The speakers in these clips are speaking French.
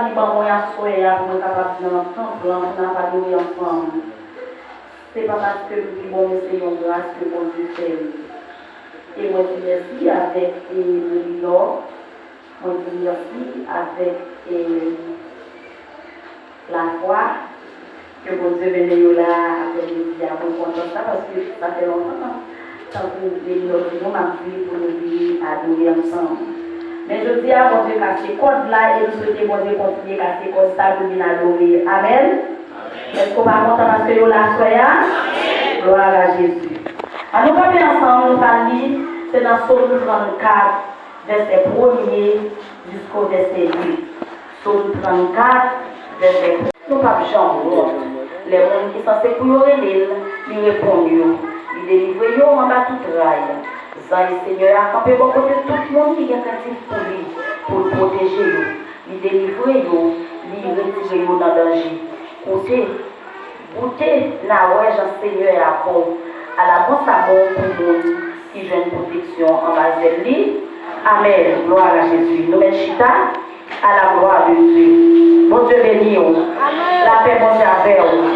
dit bon, on a souhaité pour nous capables de notre temple, on n'a pas dormi ensemble. C'est pas parce que nous disons que c'est une grâce que bon Dieu fait. Et moi je dis merci avec le Lord, moi je dis merci avec la foi que bon Dieu venait là après le dia. Moi je suis content ça parce que ça fait longtemps quand nous venons pour nous adorer ensemble. Mais je dis à mon Dieu casser code là et nous souhaitons mon Dieu continuer à casser code ça pour nous adorer. Amen. Est-ce qu'on va monter parce que nous la soyons? Gloire à Jésus. Alors nous allons ensemble, nous allons lire, c'est dans Psaume 34, verset 1er jusqu'au verset 8. Psaume 34, verset 1. Nous pas chambre. Les gens qui sont censés pour nous ils répondent, ils délivrent en bas tout rail. Le Seigneur a campé beaucoup de tout le monde qui est actif pour lui, pour le protéger, il délivre, il retire dans le danger. Goûtez la ouais, Seigneur a bon, à la bonne sabon pour nous qui veut une protection en bas de lui. Amen. Gloire à Jésus. Nous mettons chita à la gloire de Dieu. Bon Dieu béni, la paix, bon Dieu avec vous.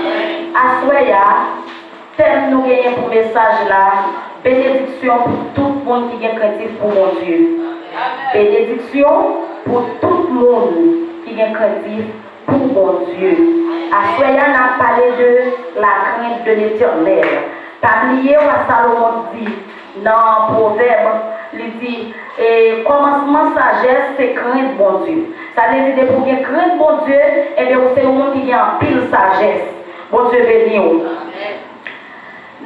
Assoya, thème nous gagnons pour message là. Bénédiction pour tout le monde qui est chrétien pour mon Dieu. Bénédiction pour tout le monde qui est chrétien pour mon Dieu. Après, on a parlé de la crainte de l'Éternel. Tablier à Salomon dit dans Proverbe, il dit commencement sagesse, c'est crainte mon Dieu. Ça veut dire pour qu'il crainte mon Dieu, et bien c'est le monde qui a en pile sagesse. Mon Dieu béni.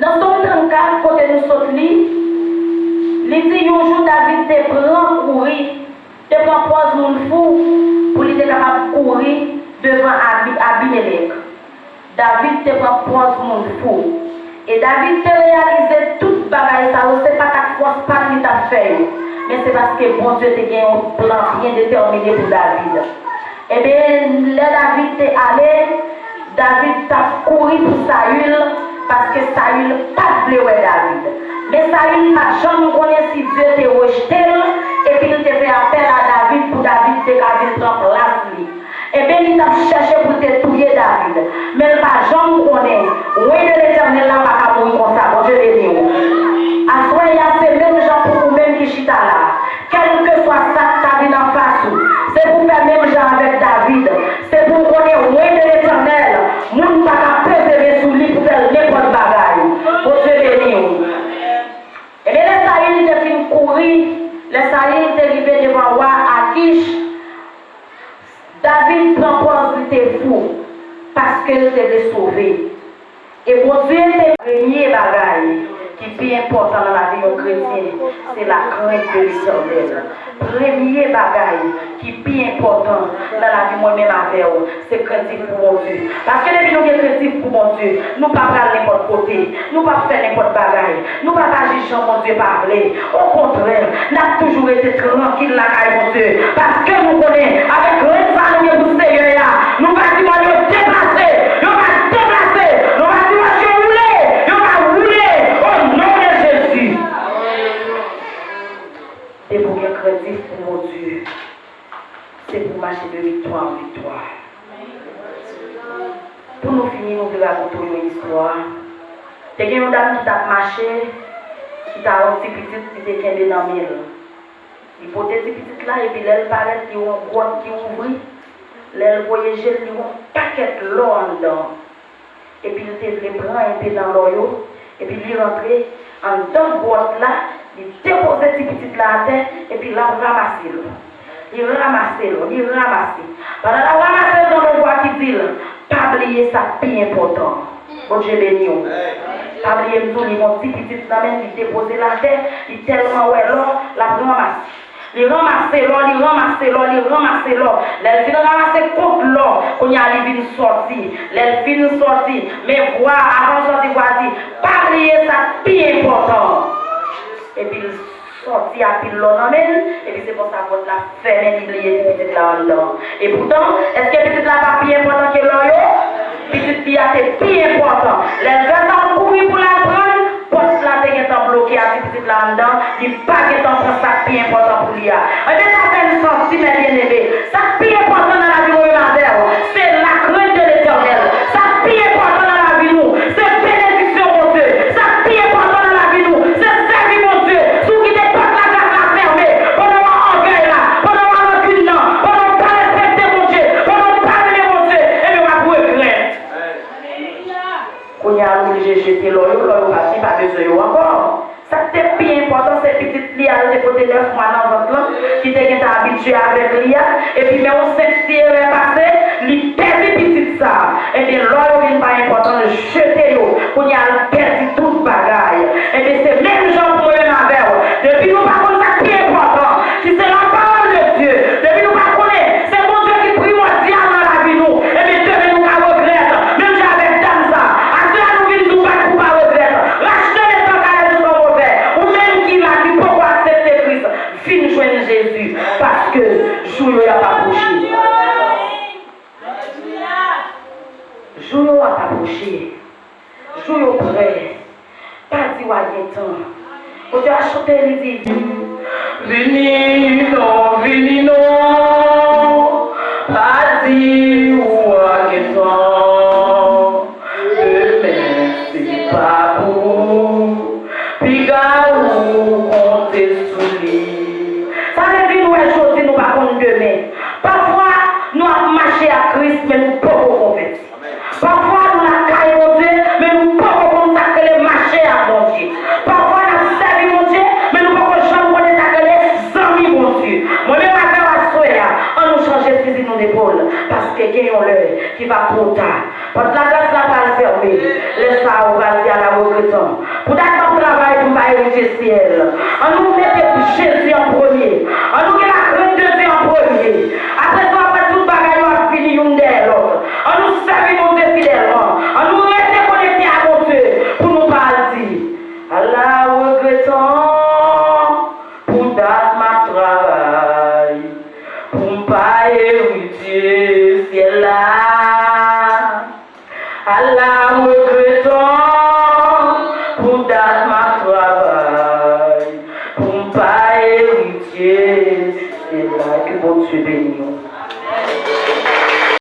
Dans son 34, côté nous sommes il dit un jour David te prend courir, te prend pose mon fou pour lui être capable de courir devant Abimelech. David te prend pose mon fou. Et David te réalise toute bagaille ça, c'est pas ta force pas qui t'a fait, mais c'est parce que bon Dieu te gagné un plan bien déterminé pour David. Et bien, là David t'est allé, David t'a couru pour Saül. Parce que Saül n'a pas voulu David. Mais Saül n'a jamais connu si Dieu t'a rejeté et puis il t'a fait appel à David pour David te garder dans place. Et bien il t'a cherché pour te tuer David. Mais il n'a jamais connu. Oui de l'Éternel n'a pas qu'à mourir comme ça. Bon Dieu béni. À soi il y a ces mêmes gens pour vous-même qui chita là. Quel que soit ça que tu as vu en face. C'est pour faire même gens avec David. C'est pour connaître oui de l'Éternel. Nous ne pas qu'à préserver sous lui pour faire n'importe bagaille. Pour Dieu béni. Et bien, les Saïl de fin courir, les Saïl de arriver devant roi Akish. David prend pause, il était fou parce qu'il devait sauver. Et mon Dieu, c'est le premier bagaille qui est plus important dans la vie chrétienne, c'est la crainte de l'Éternel. Premier bagaille qui est plus important dans la vie moi-même avec vous, c'est crainte pour mon Dieu. Parce que depuis nous sommes chrétiens pour mon Dieu, nous ne pouvons pas aller n'importe côté, nous ne pouvons pas faire n'importe bagaille, nous ne pouvons pas agir sans mon Dieu parler. Au contraire, nous avons toujours été tranquilles là avec mon Dieu. Parce que nous connaissons, avec crainte ça nous est Seigneur, nous ne pouvons pas nous déplacer, nous ne pouvons pas déplacer, nous ne pouvons pas rouler, nous ne pouvons pas rouler au nom de Jésus. Et pour que crédit pour mon Dieu, c'est pour marcher de victoire en victoire. Pour nous finir, nous devons raconter une histoire. Il y a une dame qui a marché, qui a un petit qui était dans le mille. Il portait cette petite là et puis elle paraît qu'il y a une boîte qui ouvrit. Elle voyageait, il y a un paquet de l'eau en dedans. Et puis il était prendre un peu dans l'eau. Et puis il est rentré en dans la boîte là. Il déposait cette petite là à terre et puis là, il ramassait. Il ramassait. Pendant la ramassait dans le bois qui dit, pas oublier ça, plus important. Bon Dieu béni. Pas oublier mon petit là même, il déposait la terre, il tellement ouais l'or, la ramasse. Il ramassait l'or. Les filles ramassaient contre l'or, qu'on y a les sorti. Les filles sorti, mais voir avant sortir, pas oublier ça, plus important. Et puis il sortit à pile l'eau dans et puis c'est pour ça qu'on l'a fermé, il y a des petites là en dedans. Et pourtant, est-ce que petite là pas plus important que l'eau? Petite fille c'est plus important. Les gens sont courus pour la prendre, porte là est bloqué à petite là en dedans, il pas que ton ça plus important pour lui. Et bien ça fait une sortie, mais bien aimé. Ça plus important dans la vie, c'est plus important, c'est petite Lia, elle a côté 9 mois dans votre langue, qui était habitué avec Lia, et puis, mais on sait que si elle est passée, il perd petite ça. Et bien, l'or n'est pas important de jeter l'eau, qu'on y a perdu toute bagaille. Et bien, c'est même gens pour eux avec vous. Depuis nous, par contre, ça qui est important, si c'est la parole de Dieu, depuis nous, par contre, c'est mon Dieu qui est primordial dans la vie, nous. Et bien, Dieu, nous, pas regretter. Même j'avais dame ça. À cela, nous, nous, pas pour pas regretter. Racheter les temps qu'elle nous sont mauvais. Ou même qui là, qui peut accepter Christ, fin joindre Jésus. Parce que, jour, il n'y a pas bouché. Jour, il n'y a pas bouché. Jour, il y a prêt. Pas dit, ouais, il y a temps. Quand tu as chanté, il dit, Vini non, pas dit, ouais, temps. Demain, c'est pas pour. Piga ou compter sous lui. Ça veut dire, nous, aujourd'hui, nous, pas contre demain. Parfois, nous avons marché à Christ, mais nous ne pouvons pas convertir. Parfois, nous avons caillé mon Dieu, mais nous ne pouvons pas consacrer marché à mon Dieu. Parfois, nous avons servi mon Dieu, mais nous ne pouvons pas consacrer amis mon Dieu. Moi-même, à faire la soirée, on nous change de fusil dans l'épaule, parce que y a l'œil qui va trop tard. Parce que la grâce n'a pas le fermer. Laisse ça, on va dire à la regrettant. Pour d'accord travail, pour pas hériter ciel. On nous met Jésus en premier. On nous met la crainte de Dieu en premier. Après ça, après tout bagaille, on a fini une de l'autre. On nous servi mon Dieu fidèlement. On nous reste connectés à mon Dieu pour nous parler. Allah regrettant pour date ma travail. Pour pas hériter ciel là. Allah regrettant pour date ma travail. Pour pas hériter ciel là. Que bon Dieu bénisse.